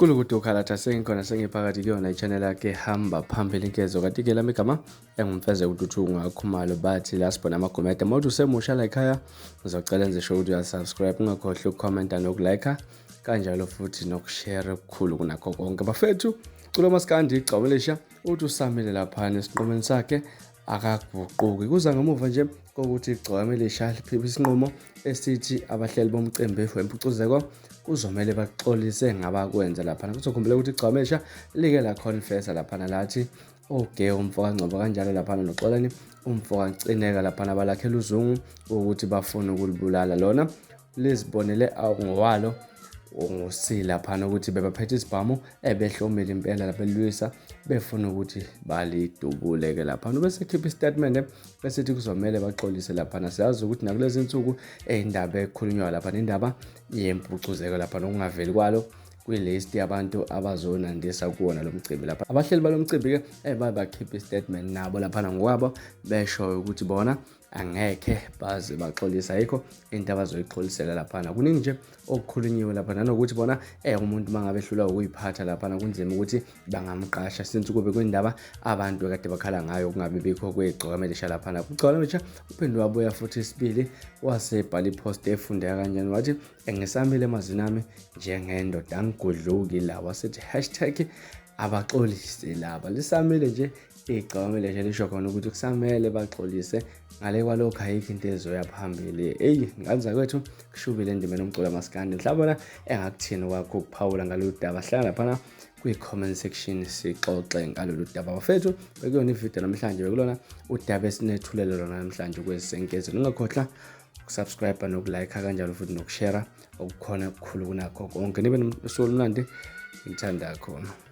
Kulukuthi ukhalatha sengikhona sengiphakathi kuyona i-channel yakhe hamba phambili inkezo kanti ke lami igama engumfeze uDuthungu ngakhumalo bathi la sibona amagomede mawuthi usemusha la ekhaya ngizocela enze sure ukuthi uyasubscribe ungakhohlwa ukukhomenta nokulike kanjalo futhi nokushare okukhulu kunakho konke bafethu culo maskandi igcawelisha uthi usamile lapha nesinqumeni sakhe akaguquki kuza ngemuva nje kokuthi igcawelisha liphipha isinqumo esithi abahleli bomcimbi wempucuzeko kuzomela baxolise ngabakwenza lapha kuzokhumbula ukuthi igcawelisha like la confessa lapha lathi oge umfoka ngcobo kanjalo lapha noxolani umfoka cineka lapha abalakhela uzungu ukuthi bafuna ukulibulala lona lizibonele ngowalo ngosila phana ukuthi bebaphethe isibhamu ebehlomile impela lapha elwisa befuna ukuthi balidubuleke lapha bese khipha istatement bese kuzomela baxolise lapha siyazi ukuthi nakulezi insuku indaba ekhulunywa lapha indaba yempucuzeko lapha nokungaveli kwalo kwilist yabantu abazonandisa kuwona lo mcimbi lapha abahleli balomcimbi ke bakhipha istatement nabo lapha ngokwabo besho ukuthi bona angeke baze baxolisa yikho into abazoyixolisela lapha kuningi nje okukhulunyiwe lapha nanokuthi bona umuntu mangabe ehlula ukuyiphatha lapha kunzima ukuthi bangamqasha since kube kwindaba abantu kade bakhala ngayo kungabe bikho kwegcawelisha lapha ugcawelisha uphinde wabuya futhi isibili wasebhala ipost efundeka kanjani wathi engisamile emazwini ami njengendoda angigudluki la wasethi #abaxolise laba lisamile nje igcawelisha lisho khona ukuthi kusamele baxolise ngale kwalokho ayikho into ezoya phambili nganza kwethu kushubile endimeni umculo maskandi mhlawumbe engakuthini kwakho ukuphawula ngalolu daba hlala lapha kwi-comment section sixoxe ngalolu daba bafethu bekuyona ivideo namhlanje bekulona udaba esinethulelo lona namhlanje kwesenkezi ungakhohlwa ukusubscribe nokulike kanjalo futhi nokushare okukhona okukhulu kunakho konke nibe nosuku olumnandi ngithanda khona.